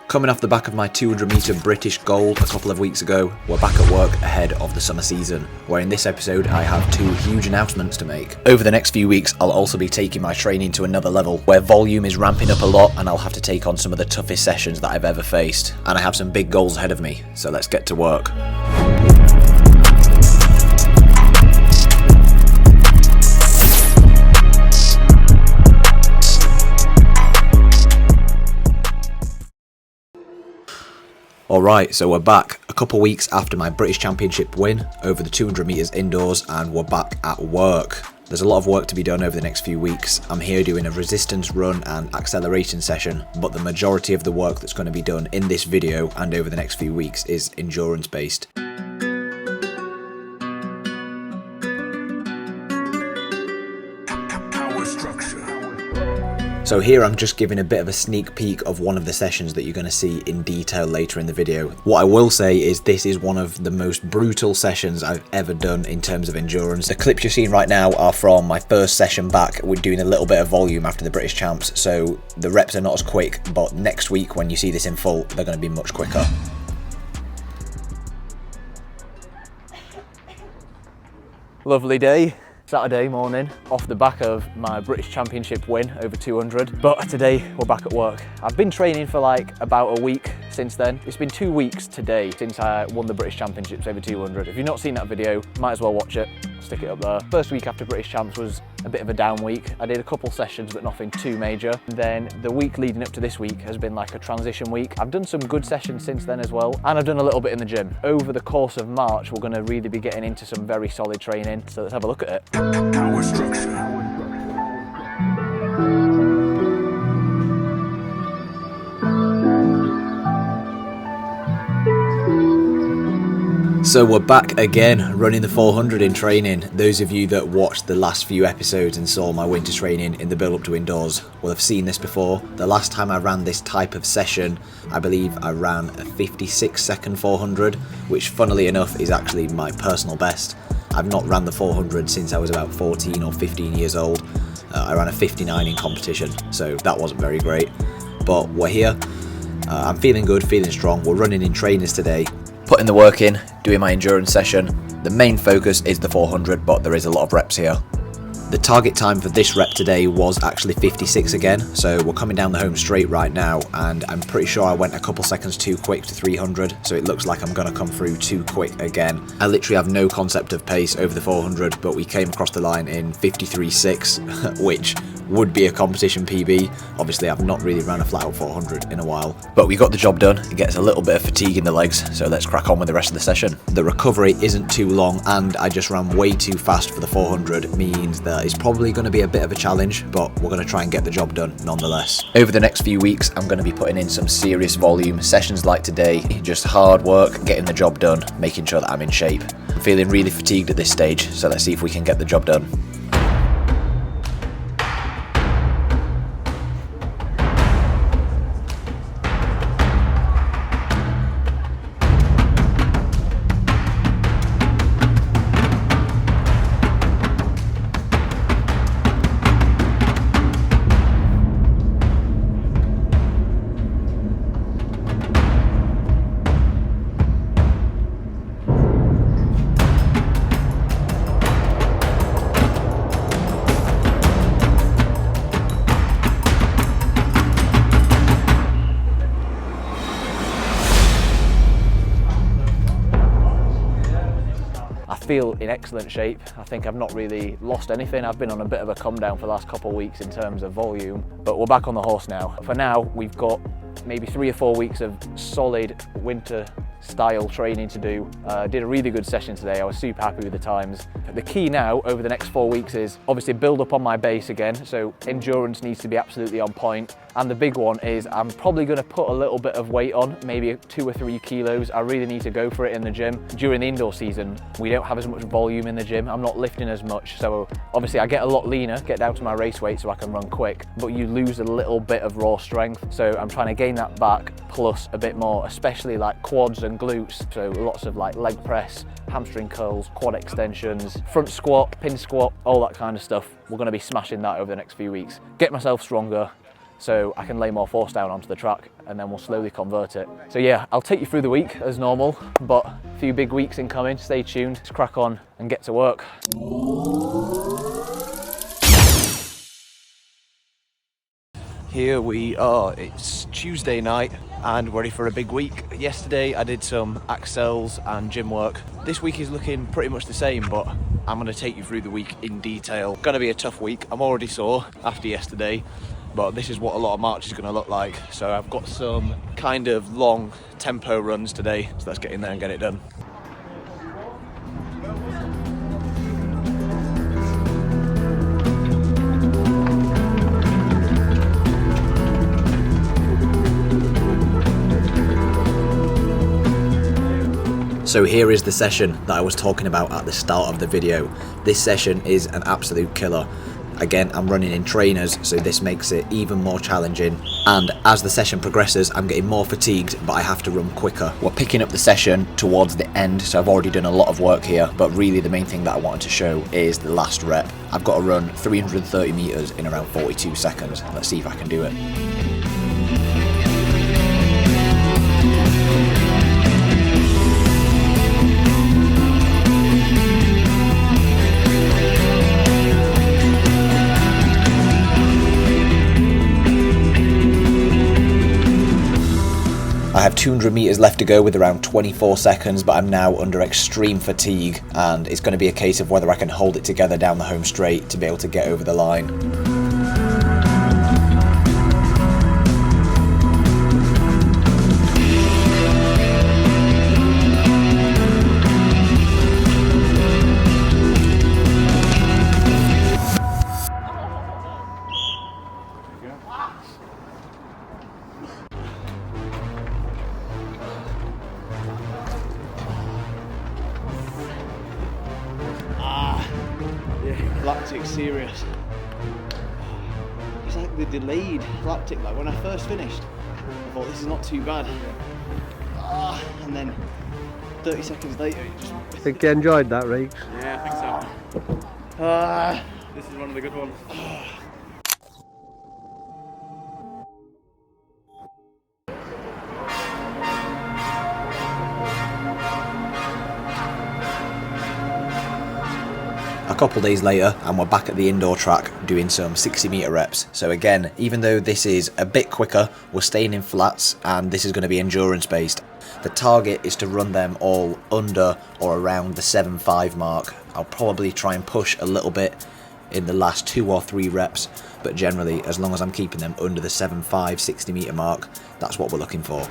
Coming off the back of my 200 metre British gold a couple of weeks ago, we're back at work ahead of the summer season, where in this episode I have two huge announcements to make. Over the next few weeks I'll also be taking my training to another level, where volume is ramping up a lot and I'll have to take on some of the toughest sessions that I've ever faced. And I have some big goals ahead of me, so let's get to work. Alright, so we're back a couple weeks after my British Championship win over the 200 metres indoors, and we're back at work. There's a lot of work to be done over the next few weeks. I'm here doing a resistance run and acceleration session, but the majority of the work that's going to be done in this video and over the next few weeks is endurance based. So here I'm just giving a bit of a sneak peek of one of the sessions that you're going to see in detail later in the video. What I will say is this is one of the most brutal sessions I've ever done in terms of endurance. The clips you're seeing right now are from my first session back. We're doing a little bit of volume after the British Champs, so the reps are not as quick, but next week when you see this in full, they're going to be much quicker. Lovely day. Saturday morning, off the back of my British Championship win over 200, but today we're back at work. I've been training for like about a week since then. It's been 2 weeks today since I won the British Championships over 200. If you've not seen that video, might as well watch it. Stick it up there. First week after British Champs was a bit of a down week. I did a couple sessions, but nothing too major. Then the week leading up to this week has been like a transition week. I've done some good sessions since then as well, and I've done a little bit in the gym. Over the course of March, we're going to really be getting into some very solid training. So let's have a look at it. Power structure. So we're back again, running the 400 in training. Those of you that watched the last few episodes and saw my winter training in the build up to indoors will have seen this before. The last time I ran this type of session, I believe I ran a 56-second 400, which funnily enough is actually my personal best. I've not ran the 400 since I was about 14 or 15 years old. I ran a 59 in competition, so that wasn't very great. But we're here. I'm feeling good, feeling strong. We're running in trainers today. Putting the work in, doing my endurance session. The main focus is the 400, but there is a lot of reps here. The target time for this rep today was actually 56 again, so we're coming down the home straight right now, and I'm pretty sure I went a couple seconds too quick to 300, so it looks like I'm going to come through too quick again. I literally have no concept of pace over the 400, but we came across the line in 53.6, which would be a competition PB. Obviously I've not really ran a flat out 400 in a while, but we got the job done. It gets a little bit of fatigue in the legs, so let's crack on with the rest of the session. The recovery isn't too long, and I just ran way too fast for the 400, means that it's probably going to be a bit of a challenge, but we're going to try and get the job done nonetheless. Over the next few weeks I'm going to be putting in some serious volume sessions like today, just hard work, getting the job done, making sure that I'm in shape. I'm feeling really fatigued at this stage, so let's see if we can get the job done. I feel in excellent shape. I think I've not really lost anything. I've been on a bit of a come down for the last couple of weeks in terms of volume, but we're back on the horse now. For now, we've got maybe 3 or 4 weeks of solid winter style training to do. Did a really good session today. I was super happy with the times. The key now over the next 4 weeks is obviously build up on my base again, so endurance needs to be absolutely on point. And the big one is I'm probably going to put a little bit of weight on, maybe 2 or 3 kilos. I really need to go for it in the gym. During the indoor season, we don't have as much volume in the gym. I'm not lifting as much, so obviously I get a lot leaner, get down to my race weight so I can run quick, but you lose a little bit of raw strength. So I'm trying to gain that back plus a bit more, especially like quads and glutes. So lots of like leg press, hamstring curls, quad extensions, front squat, pin squat, all that kind of stuff. We're going to be smashing that over the next few weeks. Get myself stronger, so I can lay more force down onto the track, and then we'll slowly convert it. So yeah, I'll take you through the week as normal, but a few big weeks incoming. Stay tuned, let's crack on and get to work. Here we are, it's Tuesday night and ready for a big week. Yesterday I did some accels and gym work. This week is looking pretty much the same, but I'm going to take you through the week in detail. Going to be a tough week, I'm already sore after yesterday, but this is what a lot of March is going to look like. So I've got some kind of long tempo runs today, so let's get in there and get it done. So here is the session that I was talking about at the start of the video. This session is an absolute killer. Again, I'm running in trainers, so this makes it even more challenging. And as the session progresses, I'm getting more fatigued, but I have to run quicker. We're picking up the session towards the end, so I've already done a lot of work here, but really the main thing that I wanted to show is the last rep. I've got to run 330 meters in around 42 seconds. Let's see if I can do it. I have 200 meters left to go with around 24 seconds, but I'm now under extreme fatigue, and it's going to be a case of whether I can hold it together down the home straight to be able to get over the line. Lactic serious. It's like the delayed lactic, like when I first finished I thought this is not too bad, and then 30 seconds later you just... I think you enjoyed that, Reeks. Yeah, I think so. This is one of the good ones. A couple days later and we're back at the indoor track doing some 60 meter reps. So again, even though this is a bit quicker, we're staying in flats and this is going to be endurance based. The target is to run them all under or around the 7.5 mark. I'll probably try and push a little bit in the last 2 or 3 reps, but generally as long as I'm keeping them under the 7.5 60 meter mark, that's what we're looking for.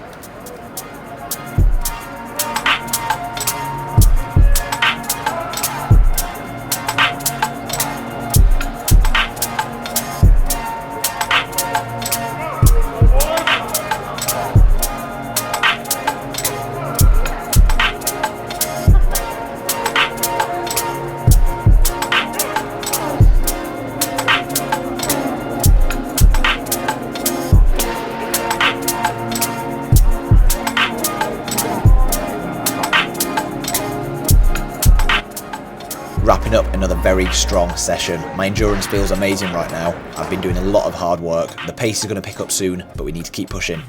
Wrapping up another very strong session. My endurance feels amazing right now. I've been doing a lot of hard work. The pace is going to pick up soon, but we need to keep pushing.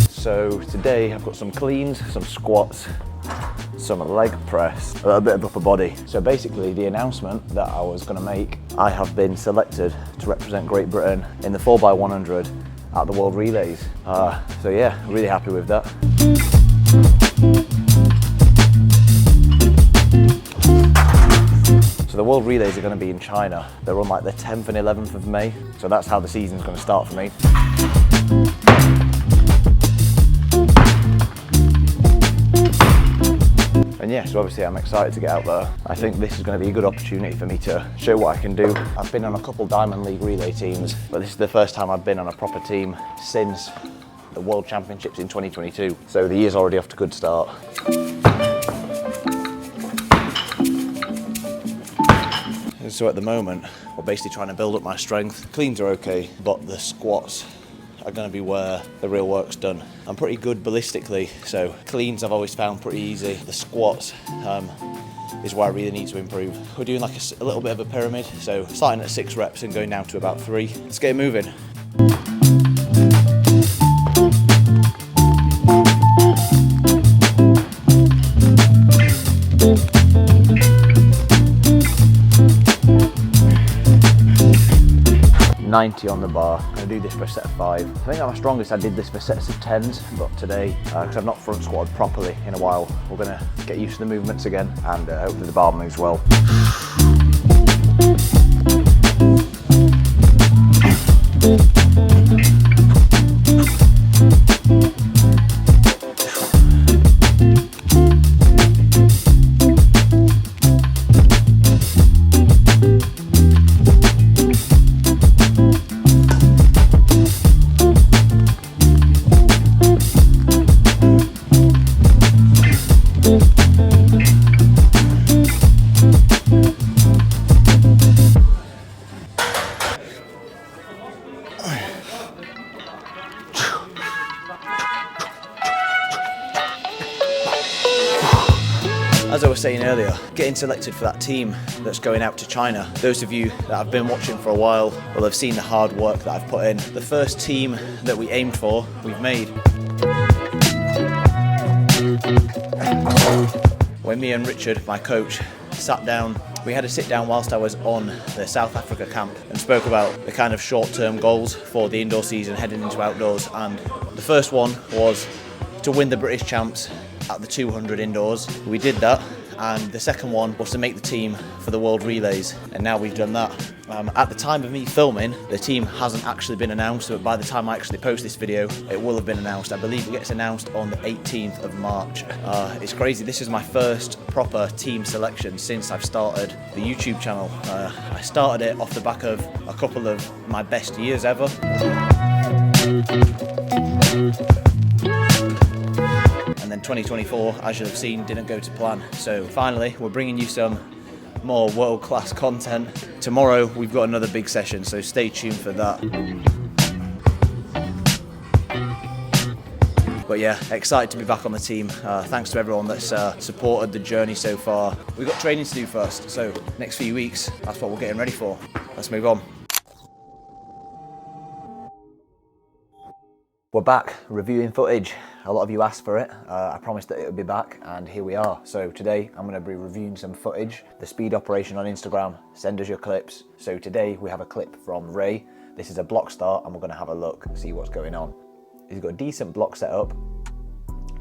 So today I've got some cleans, some squats, some leg press, a little bit of upper body. So basically the announcement that I was going to make, I have been selected to represent Great Britain in the 4x100 at the World Relays. So yeah, really happy with that. So the World Relays are going to be in China. They're on like the 10th and 11th of May. So that's how the season's going to start for me. And yeah, so obviously I'm excited to get out there. I think this is going to be a good opportunity for me to show what I can do. I've been on a couple Diamond League relay teams, but this is the first time I've been on a proper team since the World Championships in 2022. So the year's already off to a good start. So at the moment, we're basically trying to build up my strength. Cleans are okay, but the squats are going to be where the real work's done. I'm pretty good ballistically, so cleans I've always found pretty easy. The squats is where I really need to improve. We're doing like a little bit of a pyramid, so starting at 6 reps and going down to about 3. Let's get moving. On the bar. I'm going to do this for a set of 5. I think at my strongest I did this for sets of 10s, but today, because I've not front squatted properly in a while, we're going to get used to the movements again, and hopefully the bar moves well. As I was saying earlier, getting selected for that team that's going out to China. Those of you that have been watching for a while will have seen the hard work that I've put in. The first team that we aimed for, we've made. When me and Richard, my coach, sat down, we had a sit down whilst I was on the South Africa camp and spoke about the kind of short-term goals for the indoor season heading into outdoors, and the first one was to win the British champs at the 200 indoors. We did that, and the second one was to make the team for the World Relays, and now we've done that. At the time of me filming, the team hasn't actually been announced, but by the time I actually post this video, it will have been announced. I believe it gets announced on the 18th of March. It's crazy, this is my first proper team selection since I've started the YouTube channel. I started it off the back of a couple of my best years ever. And then 2024, as you'll have seen, didn't go to plan. So finally, we're bringing you some more world-class content. Tomorrow, we've got another big session, so stay tuned for that. But yeah, excited to be back on the team. Thanks to everyone that's supported the journey so far. We've got training to do first, so next few weeks, that's what we're getting ready for. Let's move on. We're back reviewing footage. A lot of you asked for it. I promised that it would be back, and here we are. So today I'm going to be reviewing some footage. The speed operation on Instagram, send us your clips. So today we have a clip from Ray. This is a block start, and we're going to have a look, see what's going on. He's got a decent block set up,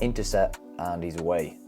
intercept, and he's away.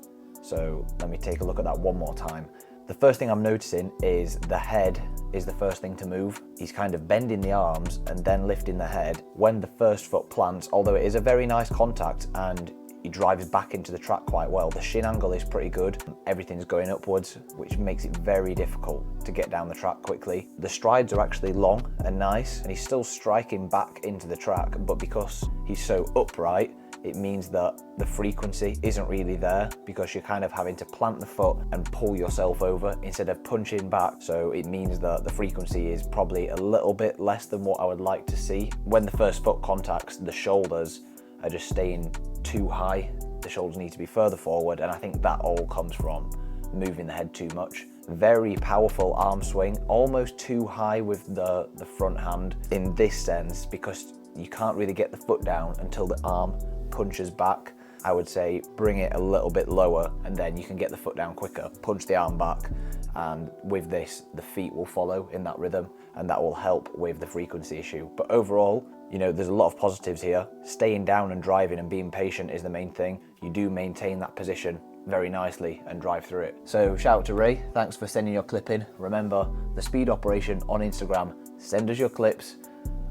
So let me take a look at that one more time. The first thing I'm noticing is the head is the first thing to move. He's kind of bending the arms and then lifting the head when the first foot plants, although it is a very nice contact and he drives back into the track quite well. The shin angle is pretty good. Everything's going upwards, which makes it very difficult to get down the track quickly. The strides are actually long and nice, and he's still striking back into the track, but because he's so upright, it means that the frequency isn't really there because you're kind of having to plant the foot and pull yourself over instead of punching back. So it means that the frequency is probably a little bit less than what I would like to see. When the first foot contacts, the shoulders are just staying too high. The shoulders need to be further forward, and I think that all comes from moving the head too much. Very powerful arm swing, almost too high with the front hand in this sense, because you can't really get the foot down until the arm punches back. I would say bring it a little bit lower, and then you can get the foot down quicker. Punch the arm back, and with this, the feet will follow in that rhythm, and that will help with the frequency issue. But overall, you know, there's a lot of positives here. Staying down and driving and being patient is the main thing. You do maintain that position very nicely and drive through it. So shout out to Ray, thanks for sending your clip in. Remember, the speed operation on Instagram, send us your clips,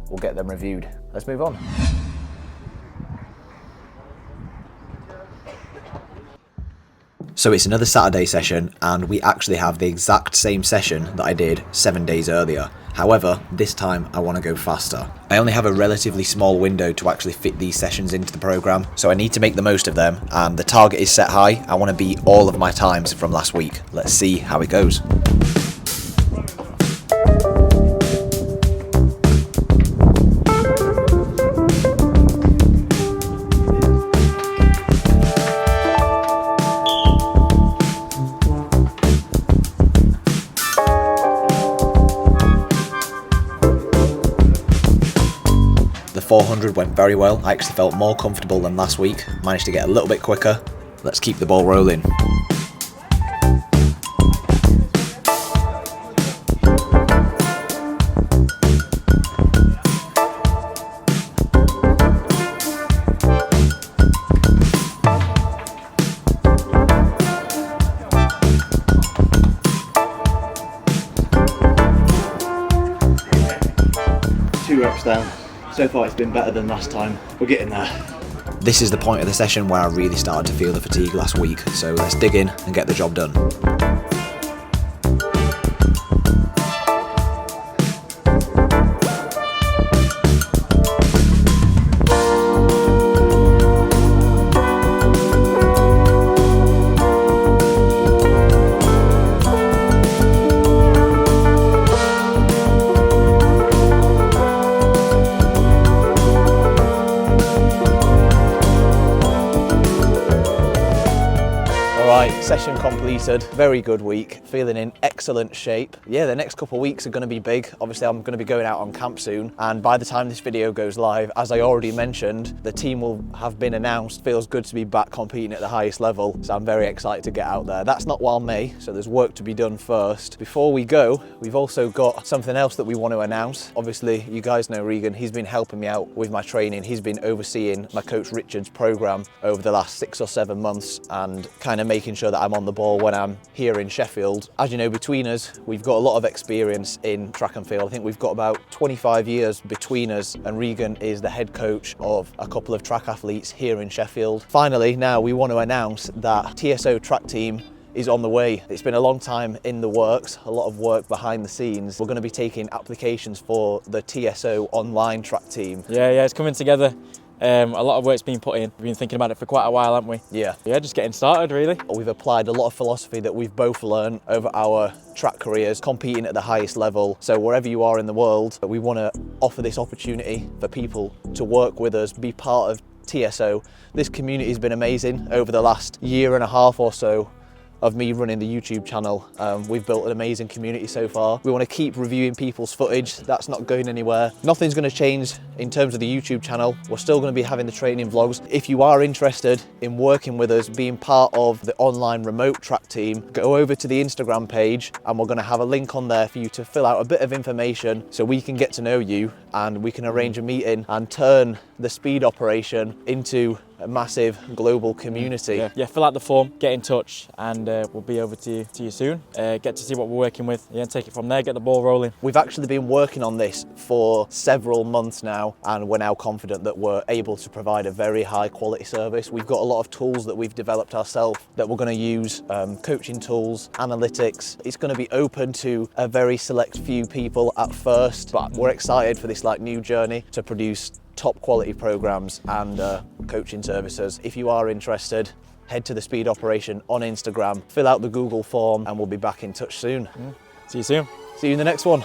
we'll get them reviewed. Let's move on. So it's another Saturday session, and we actually have the exact same session that I did 7 days earlier. However, this time I want to go faster. I only have a relatively small window to actually fit these sessions into the program, so I need to make the most of them, and the target is set high. I want to beat all of my times from last week. Let's see how it goes. 400 went very well. I actually felt more comfortable than last week, managed to get a little bit quicker. Let's keep the ball rolling. 2 reps down. So far it's been better than last time. We're getting there. This is the point of the session where I really started to feel the fatigue last week, so let's dig in and get the job done. Right, session completed, very good week, feeling in excellent shape. Yeah, the next couple of weeks are going to be big. Obviously I'm going to be going out on camp soon, and by the time this video goes live, as I already mentioned, the team will have been announced. Feels good to be back competing at the highest level, so I'm very excited to get out there. That's not while May, so there's work to be done first. Before we go, we've also got something else that we want to announce. Obviously, you guys know Regan, he's been helping me out with my training. He's been overseeing my coach Richard's program over the last 6 or 7 months and kind of making sure that I'm on the ball when I'm here in Sheffield. As you know, between us, we've got a lot of experience in track and field. I think we've got about 25 years between us, and Regan is the head coach of a couple of track athletes here in Sheffield. Finally, now we want to announce that TSO track team is on the way. It's been a long time in the works, a lot of work behind the scenes. We're going to be taking applications for the TSO online track team. Yeah, it's coming together. A lot of work's been put in. We've been thinking about it for quite a while, haven't we? Yeah, just getting started really. we've applied a lot of philosophy that we've both learned over our track careers, competing at the highest level. So wherever you are in the world, we want to offer this opportunity for people to work with us, be part of TSO. This community has been amazing over the last year and a half or so of me running the YouTube channel. We've built an amazing community so far. We want to keep reviewing people's footage. That's not going anywhere. Nothing's going to change in terms of the YouTube channel. We're still going to be having the training vlogs. If you are interested in working with us, being part of the online remote track team, go over to the Instagram page and we're going to have a link on there for you to fill out a bit of information so we can get to know you and we can arrange a meeting and turn the speed operation into a massive global community. Yeah, fill out the form, get in touch, and we'll be over to you soon. Get to see what we're working with, and take it from there, get the ball rolling. We've actually been working on this for several months now, and we're now confident that we're able to provide a very high quality service. We've got a lot of tools that we've developed ourselves that we're going to use, coaching tools, analytics. It's going to be open to a very select few people at first, but we're excited for this new journey to produce top quality programs and coaching services. If you are interested, head to the Speed Operation on Instagram, fill out the Google form, and we'll be back in touch soon. See you soon. See you in the next one.